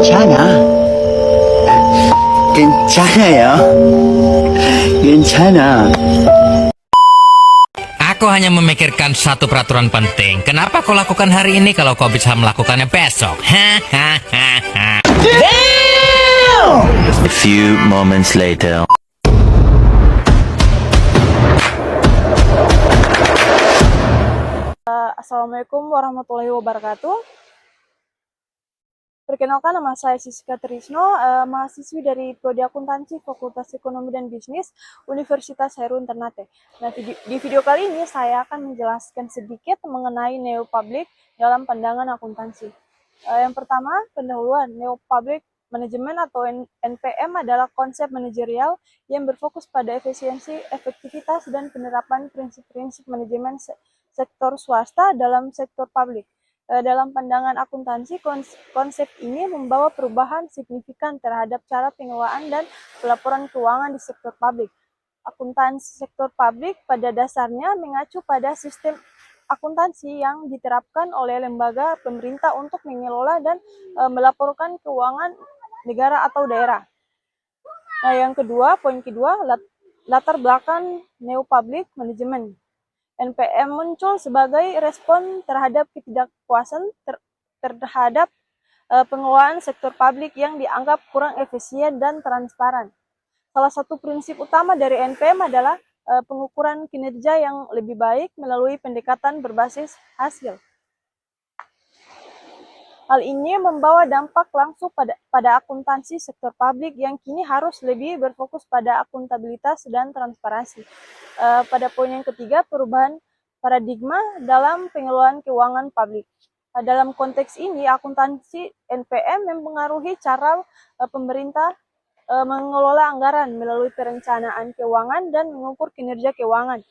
괜찮아. 괜찮아요. 괜찮아. Aku hanya memikirkan satu peraturan penting. Kenapa kau lakukan hari ini kalau kau bisa melakukannya besok? Hahaha. A few moments later. Assalamualaikum warahmatullahi wabarakatuh. Perkenalkan, nama saya Siska Trisno, mahasiswi dari Prodi Akuntansi Fakultas Ekonomi dan Bisnis Universitas Hairun Ternate. Nah, di video kali ini saya akan menjelaskan sedikit mengenai neopublic dalam pandangan akuntansi. Yang pertama, pendahuluan. Neopublic Management atau NPM adalah konsep manajerial yang berfokus pada efisiensi, efektivitas, dan penerapan prinsip-prinsip manajemen sektor swasta dalam sektor publik. Dalam pandangan akuntansi, konsep ini membawa perubahan signifikan terhadap cara pengelolaan dan pelaporan keuangan di sektor publik. Akuntansi sektor publik pada dasarnya mengacu pada sistem akuntansi yang diterapkan oleh lembaga pemerintah untuk mengelola dan melaporkan keuangan negara atau daerah. Nah, poin kedua, latar belakang neopublic management. NPM muncul sebagai respon terhadap ketidakpuasan terhadap pengelolaan sektor publik yang dianggap kurang efisien dan transparan. Salah satu prinsip utama dari NPM adalah pengukuran kinerja yang lebih baik melalui pendekatan berbasis hasil. Hal ini membawa dampak langsung pada akuntansi sektor publik yang kini harus lebih berfokus pada akuntabilitas dan transparansi. Pada poin yang ketiga, perubahan paradigma dalam pengelolaan keuangan publik. Dalam konteks ini, akuntansi NPM mempengaruhi cara pemerintah mengelola anggaran melalui perencanaan keuangan dan mengukur kinerja keuangan.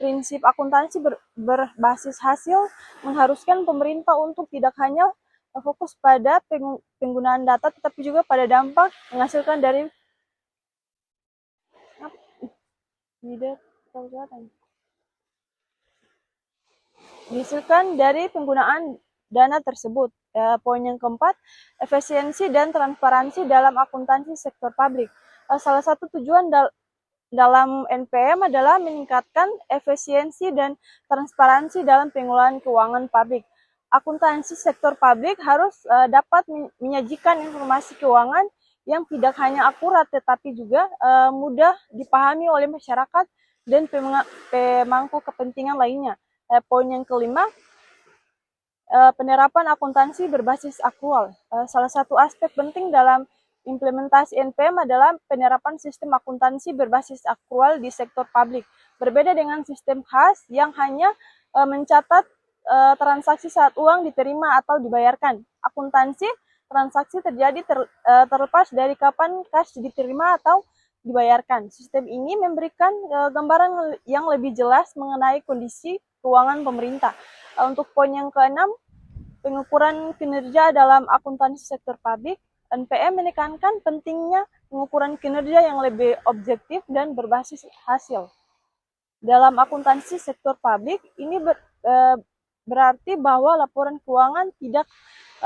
Prinsip akuntansi berbasis hasil mengharuskan pemerintah untuk tidak hanya fokus pada penggunaan data, tetapi juga pada dampak menghasilkan dari penggunaan dana tersebut. Poin yang keempat, efisiensi dan transparansi dalam akuntansi sektor publik. Salah satu tujuan dalam NPM adalah meningkatkan efisiensi dan transparansi dalam pengelolaan keuangan publik. Akuntansi sektor publik harus dapat menyajikan informasi keuangan yang tidak hanya akurat tetapi juga mudah dipahami oleh masyarakat dan pemangku kepentingan lainnya. Poin yang kelima, penerapan akuntansi berbasis aktual. Salah satu aspek penting dalam implementasi NPM adalah penerapan sistem akuntansi berbasis aktual di sektor publik. Berbeda dengan sistem khas yang hanya mencatat transaksi saat uang diterima atau dibayarkan. Akuntansi transaksi terjadi terlepas dari kapan cash diterima atau dibayarkan. Sistem ini memberikan gambaran yang lebih jelas mengenai kondisi keuangan pemerintah. Untuk poin yang keenam, pengukuran kinerja dalam akuntansi sektor publik. NPM menekankan pentingnya pengukuran kinerja yang lebih objektif dan berbasis hasil. Dalam akuntansi sektor publik, ini berarti bahwa laporan keuangan tidak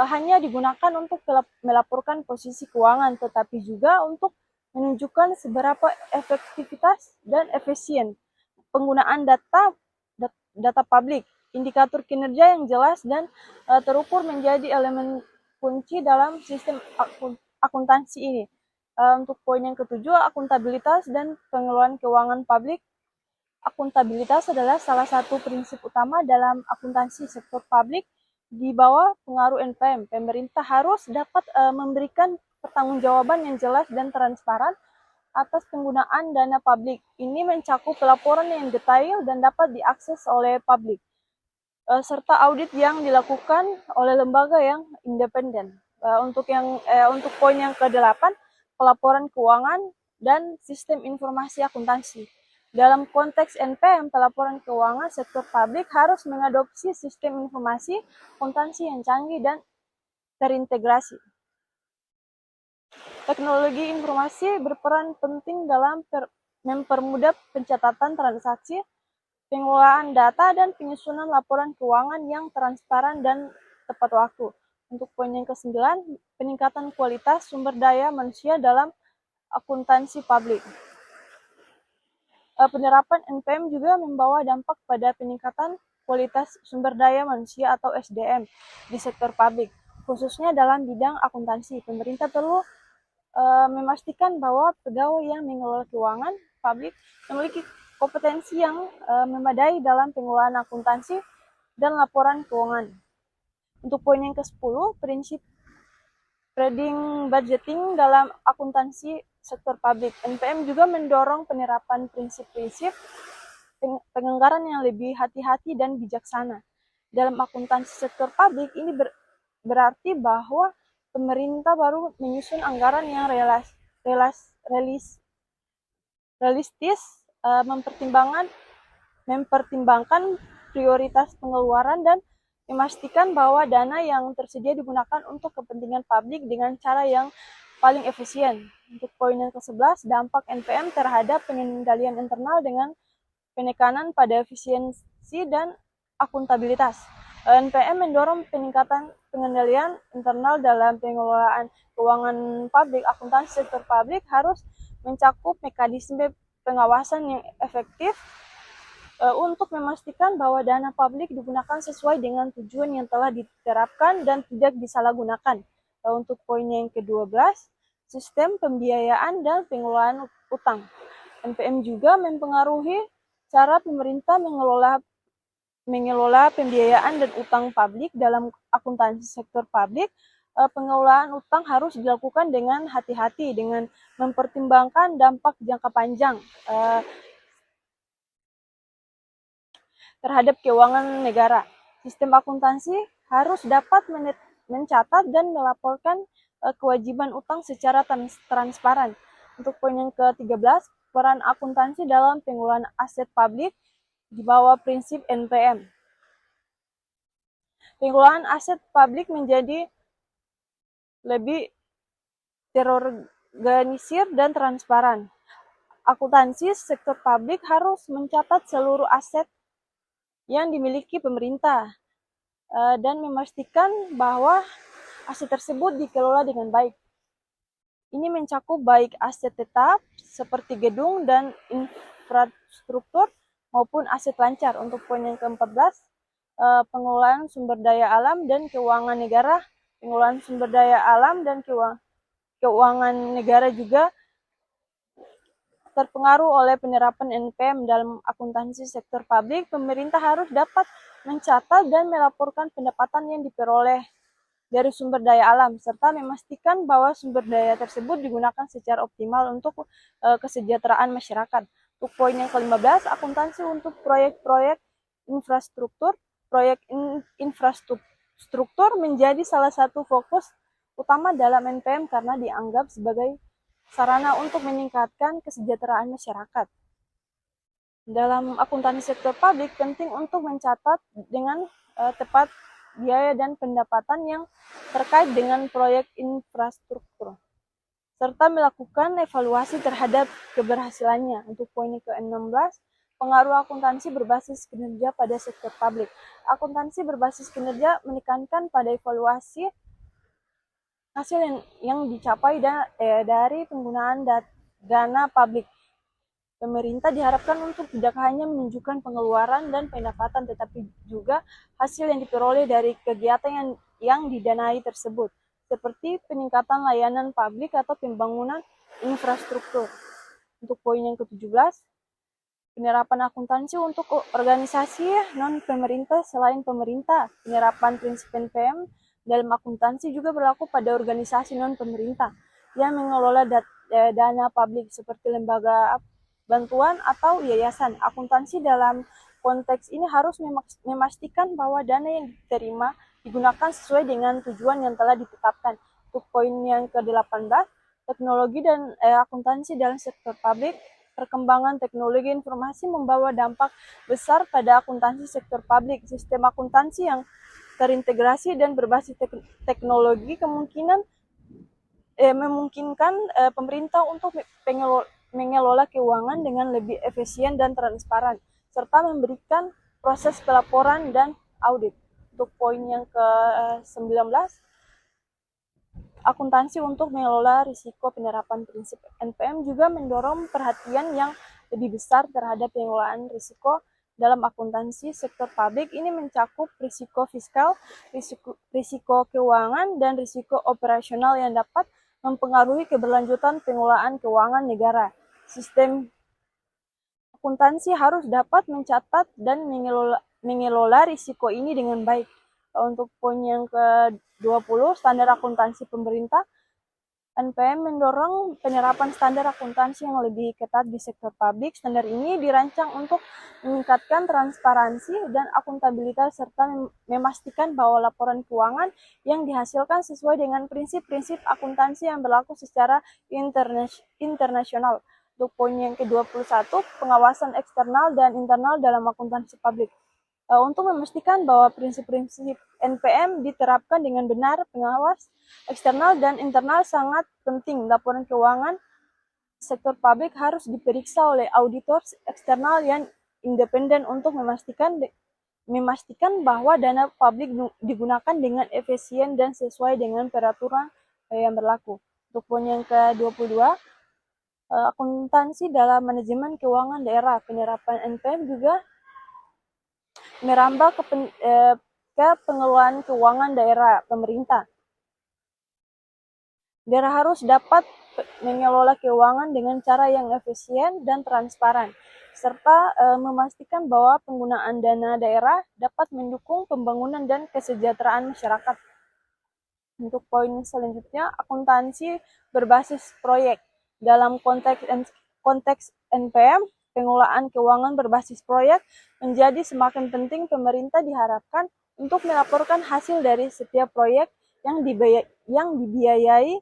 hanya digunakan untuk melaporkan posisi keuangan, tetapi juga untuk menunjukkan seberapa efektivitas dan efisien penggunaan data publik. Indikator kinerja yang jelas dan terukur menjadi elemen kunci dalam sistem akuntansi ini. Untuk poin yang ketujuh, akuntabilitas dan pengelolaan keuangan publik. Akuntabilitas adalah salah satu prinsip utama dalam akuntansi sektor publik. Di bawah pengaruh NPM, pemerintah harus dapat memberikan pertanggungjawaban yang jelas dan transparan atas penggunaan dana publik. Ini mencakup laporan yang detail dan dapat diakses oleh publik, serta audit yang dilakukan oleh lembaga yang independen. Untuk poin yang ke-8, pelaporan keuangan dan sistem informasi akuntansi. Dalam konteks NPM, pelaporan keuangan sektor publik harus mengadopsi sistem informasi akuntansi yang canggih dan terintegrasi. Teknologi informasi berperan penting dalam mempermudah pencatatan transaksi, pengelolaan data, dan penyusunan laporan keuangan yang transparan dan tepat waktu. Untuk poin yang ke-9, peningkatan kualitas sumber daya manusia dalam akuntansi publik. Penerapan NPM juga membawa dampak pada peningkatan kualitas sumber daya manusia atau SDM di sektor publik, khususnya dalam bidang akuntansi. Pemerintah perlu memastikan bahwa pegawai yang mengelola keuangan publik memiliki kompetensi yang memadai dalam pengelolaan akuntansi dan laporan keuangan. Untuk poin yang ke-10, prinsip trading budgeting dalam akuntansi sektor publik. NPM juga mendorong penerapan prinsip-prinsip penganggaran yang lebih hati-hati dan bijaksana. Dalam akuntansi sektor publik, ini berarti bahwa pemerintah baru menyusun anggaran yang realistis, mempertimbangkan prioritas pengeluaran dan memastikan bahwa dana yang tersedia digunakan untuk kepentingan publik dengan cara yang paling efisien. Untuk poin yang ke-11, dampak NPM terhadap pengendalian internal dengan penekanan pada efisiensi dan akuntabilitas. NPM mendorong peningkatan pengendalian internal dalam pengelolaan keuangan publik. Akuntansi sektor publik harus mencakup mekanisme pengawasan yang efektif untuk memastikan bahwa dana publik digunakan sesuai dengan tujuan yang telah diterapkan dan tidak disalahgunakan. Untuk poin yang ke-12, sistem pembiayaan dan pengelolaan utang. NPM juga mempengaruhi cara pemerintah mengelola pembiayaan dan utang publik. Dalam akuntansi sektor publik, pengelolaan utang harus dilakukan dengan hati-hati, dengan mempertimbangkan dampak jangka panjang terhadap keuangan negara. Sistem akuntansi harus dapat mencatat dan melaporkan kewajiban utang secara transparan. Untuk poin yang ke-13, peran akuntansi dalam pengelolaan aset publik di bawah prinsip NPM. Pengelolaan aset publik menjadi lebih terorganisir dan transparan. Akuntansi sektor publik harus mencatat seluruh aset yang dimiliki pemerintah dan memastikan bahwa aset tersebut dikelola dengan baik. Ini mencakup baik aset tetap seperti gedung dan infrastruktur maupun aset lancar. Untuk poin yang ke-14, pengelolaan sumber daya alam dan keuangan negara. Pengelolaan sumber daya alam dan keuangan negara juga terpengaruh oleh penerapan NPM dalam akuntansi sektor publik. Pemerintah harus dapat mencatat dan melaporkan pendapatan yang diperoleh dari sumber daya alam, serta memastikan bahwa sumber daya tersebut digunakan secara optimal untuk kesejahteraan masyarakat. Untuk poin yang ke-15, akuntansi untuk proyek-proyek infrastruktur. Proyek infrastruktur menjadi salah satu fokus utama dalam NPM karena dianggap sebagai sarana untuk meningkatkan kesejahteraan masyarakat. Dalam akuntansi sektor publik, penting untuk mencatat dengan tepat biaya dan pendapatan yang terkait dengan proyek infrastruktur, serta melakukan evaluasi terhadap keberhasilannya. Untuk poin ke-16, pengaruh akuntansi berbasis kinerja pada sektor publik. Akuntansi berbasis kinerja menekankan pada evaluasi hasil yang dicapai dari penggunaan dana publik. Pemerintah diharapkan untuk tidak hanya menunjukkan pengeluaran dan pendapatan, tetapi juga hasil yang diperoleh dari kegiatan yang didanai tersebut, seperti peningkatan layanan publik atau pembangunan infrastruktur. Untuk poin yang ke-17, penerapan akuntansi untuk organisasi non-pemerintah selain pemerintah. Penerapan prinsip NPM dalam akuntansi juga berlaku pada organisasi non-pemerintah yang mengelola dana publik seperti lembaga bantuan atau yayasan. Akuntansi dalam konteks ini harus memastikan bahwa dana yang diterima digunakan sesuai dengan tujuan yang telah ditetapkan. Untuk poin yang ke-18, teknologi dan akuntansi dalam sektor publik. Perkembangan teknologi informasi membawa dampak besar pada akuntansi sektor publik. Sistem akuntansi yang terintegrasi dan berbasis teknologi memungkinkan pemerintah untuk mengelola keuangan dengan lebih efisien dan transparan, serta memberikan proses pelaporan dan audit. Untuk poin yang ke-19, akuntansi untuk mengelola risiko. Penerapan prinsip NPM juga mendorong perhatian yang lebih besar terhadap pengelolaan risiko dalam akuntansi sektor publik. Ini mencakup risiko fiskal, risiko keuangan, dan risiko operasional yang dapat mempengaruhi keberlanjutan pengelolaan keuangan negara. Sistem akuntansi harus dapat mencatat dan mengelola risiko ini dengan baik. Untuk poin yang ke-20, standar akuntansi pemerintah, NPM mendorong penerapan standar akuntansi yang lebih ketat di sektor publik. Standar ini dirancang untuk meningkatkan transparansi dan akuntabilitas serta memastikan bahwa laporan keuangan yang dihasilkan sesuai dengan prinsip-prinsip akuntansi yang berlaku secara internasional. Untuk poin yang ke-21, pengawasan eksternal dan internal dalam akuntansi publik. Untuk memastikan bahwa prinsip-prinsip NPM diterapkan dengan benar, pengawas eksternal dan internal sangat penting. Laporan keuangan sektor publik harus diperiksa oleh auditor eksternal yang independen untuk memastikan bahwa dana publik digunakan dengan efisien dan sesuai dengan peraturan yang berlaku. Untuk poin yang ke-22, akuntansi dalam manajemen keuangan daerah. Penerapan NPM juga merambah ke pengelolaan keuangan daerah pemerintah. Daerah harus dapat mengelola keuangan dengan cara yang efisien dan transparan, serta memastikan bahwa penggunaan dana daerah dapat mendukung pembangunan dan kesejahteraan masyarakat. Untuk poin selanjutnya, akuntansi berbasis proyek. Dalam konteks NPM, pengelolaan keuangan berbasis proyek menjadi semakin penting. Pemerintah diharapkan untuk melaporkan hasil dari setiap proyek yang dibiayai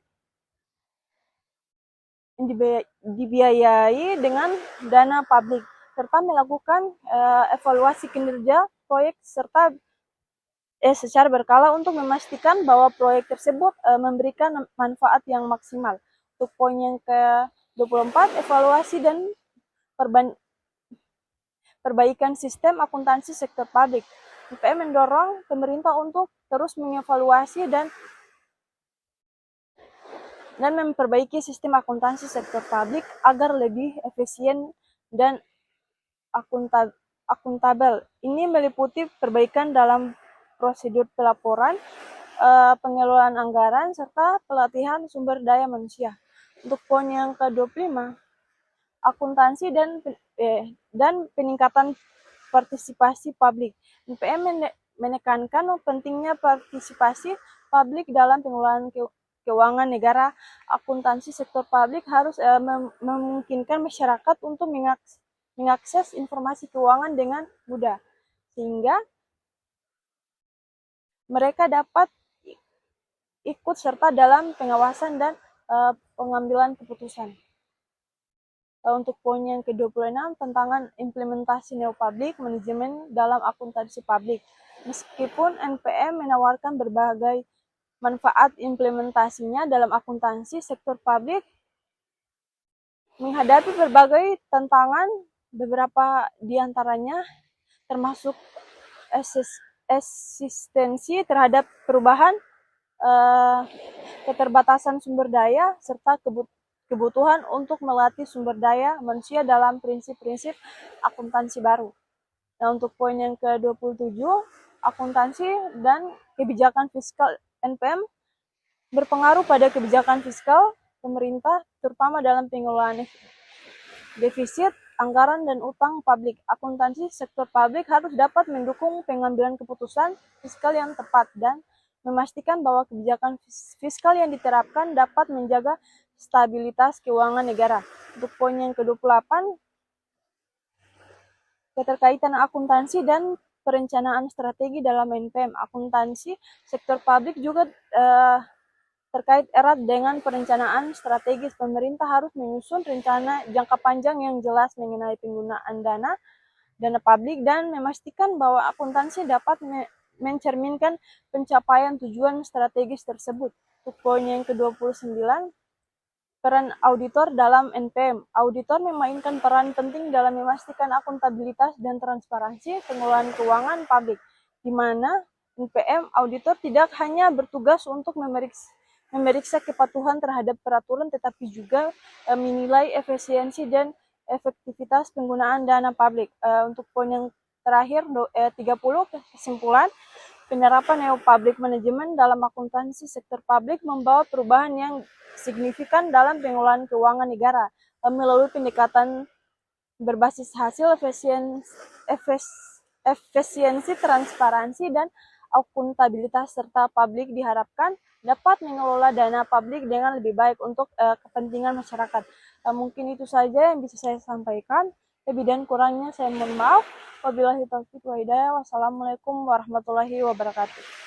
dengan dana publik, serta melakukan evaluasi kinerja proyek secara berkala untuk memastikan bahwa proyek tersebut memberikan manfaat yang maksimal. Untuk poin yang ke-24, evaluasi dan perbaikan sistem akuntansi sektor publik. NPM mendorong pemerintah untuk terus mengevaluasi dan memperbaiki sistem akuntansi sektor publik agar lebih efisien dan akuntabel. Ini meliputi perbaikan dalam prosedur pelaporan, pengelolaan anggaran, serta pelatihan sumber daya manusia. Untuk poin yang ke-25, akuntansi dan peningkatan partisipasi publik. NPM menekankan pentingnya partisipasi publik dalam pengelolaan keuangan negara. Akuntansi sektor publik harus memungkinkan masyarakat untuk mengakses informasi keuangan dengan mudah, sehingga mereka dapat ikut serta dalam pengawasan dan pengambilan keputusan. Untuk poin yang ke-26, tantangan implementasi neo-public manajemen dalam akuntansi publik. Meskipun NPM menawarkan berbagai manfaat, implementasinya dalam akuntansi sektor publik menghadapi berbagai tantangan. Beberapa di antaranya termasuk eksistensi terhadap perubahan, keterbatasan sumber daya, serta kebutuhan untuk melatih sumber daya manusia dalam prinsip-prinsip akuntansi baru. Nah, untuk poin yang ke-27, akuntansi dan kebijakan fiskal. NPM berpengaruh pada kebijakan fiskal pemerintah, terutama dalam pengelolaan defisit, anggaran, dan utang publik. Akuntansi sektor publik harus dapat mendukung pengambilan keputusan fiskal yang tepat dan memastikan bahwa kebijakan fiskal yang diterapkan dapat menjaga stabilitas keuangan negara. Untuk poin yang ke-28, keterkaitan akuntansi dan perencanaan strategi dalam NPM. Akuntansi sektor publik juga terkait erat dengan perencanaan strategis. Pemerintah harus menyusun rencana jangka panjang yang jelas mengenai penggunaan dana publik dan memastikan bahwa akuntansi dapat mencerminkan pencapaian tujuan strategis tersebut. Untuk poin yang ke-29, peran auditor dalam NPM. Auditor memainkan peran penting dalam memastikan akuntabilitas dan transparansi pengelolaan keuangan publik, di mana NPM auditor tidak hanya bertugas untuk memeriksa kepatuhan terhadap peraturan, tetapi juga menilai efisiensi dan efektivitas penggunaan dana publik. Untuk poin yang terakhir 30, kesimpulan, penerapan neo public management dalam akuntansi sektor publik membawa perubahan yang signifikan dalam pengelolaan keuangan negara melalui pendekatan berbasis hasil, efisiensi, transparansi, dan akuntabilitas, serta publik diharapkan dapat mengelola dana publik dengan lebih baik untuk kepentingan masyarakat. Mungkin itu saja yang bisa saya sampaikan. Lebih dan kurangnya saya mohon maaf. Wabillahi taufiq wa hidayah. Wassalamualaikum warahmatullahi wabarakatuh.